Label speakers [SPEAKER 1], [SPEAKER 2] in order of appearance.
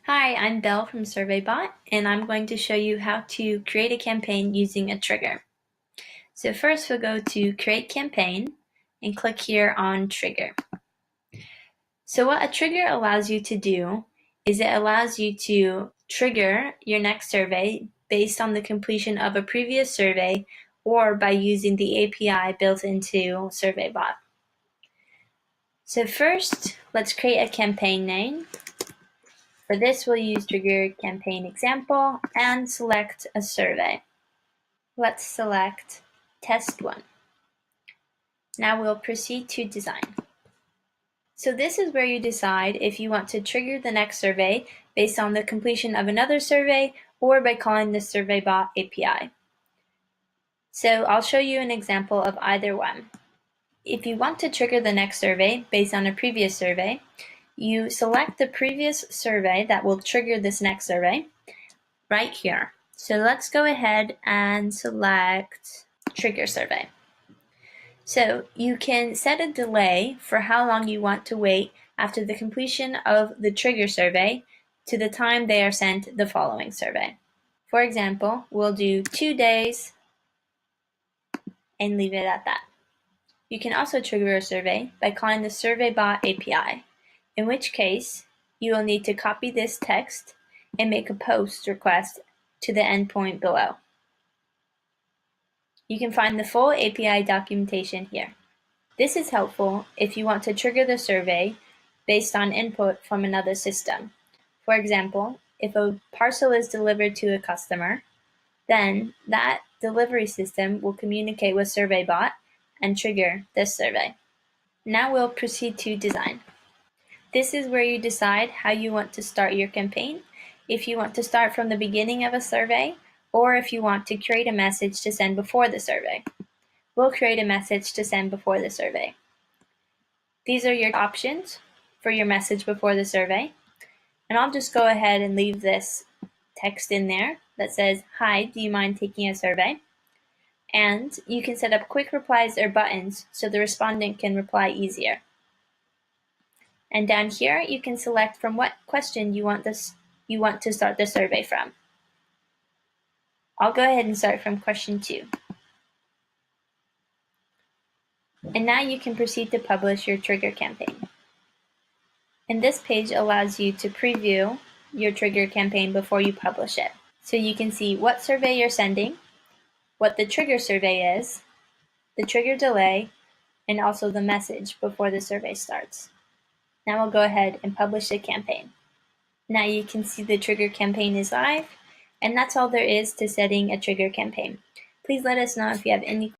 [SPEAKER 1] Hi, I'm Belle from Surveybot, and I'm going to show you how to create a campaign using a trigger. So first we'll go to Create Campaign and click here on Trigger. So what a trigger allows you to do is it allows you to trigger your next survey based on the completion of a previous survey or by using the API built into Surveybot. So first, let's create a campaign name. For this, we'll use trigger campaign example and select a survey. Let's select test 1. Now we'll proceed to design. So this is where you decide if you want to trigger the next survey based on the completion of another survey or by calling the Surveybot API. So I'll show you an example of either one. If you want to trigger the next survey based on a previous survey, you select the previous survey that will trigger this next survey right here. So let's go ahead and select trigger survey. So you can set a delay for how long you want to wait after the completion of the trigger survey to the time they are sent the following survey. For example, we'll do 2 days and leave it at that. You can also trigger a survey by calling the Surveybot API, in which case you will need to copy this text and make a post request to the endpoint below. You can find the full API documentation here. This is helpful if you want to trigger the survey based on input from another system. For example, if a parcel is delivered to a customer, then that delivery system will communicate with Surveybot and trigger this survey. Now we'll proceed to design. This is where you decide how you want to start your campaign, if you want to start from the beginning of a survey, or if you want to create a message to send before the survey. We'll create a message to send before the survey. These are your options for your message before the survey. And I'll just go ahead and leave this text in there that says, "Hi, do you mind taking a survey?" And you can set up quick replies or buttons so the respondent can reply easier. And down here, you can select from what question you want to start the survey from. I'll go ahead and start from question 2. And now you can proceed to publish your trigger campaign. And this page allows you to preview your trigger campaign before you publish it. So you can see what survey you're sending, what the trigger survey is, the trigger delay, and also the message before the survey starts. Now we'll go ahead and publish the campaign. Now you can see the trigger campaign is live, and that's all there is to setting a trigger campaign. Please let us know if you have any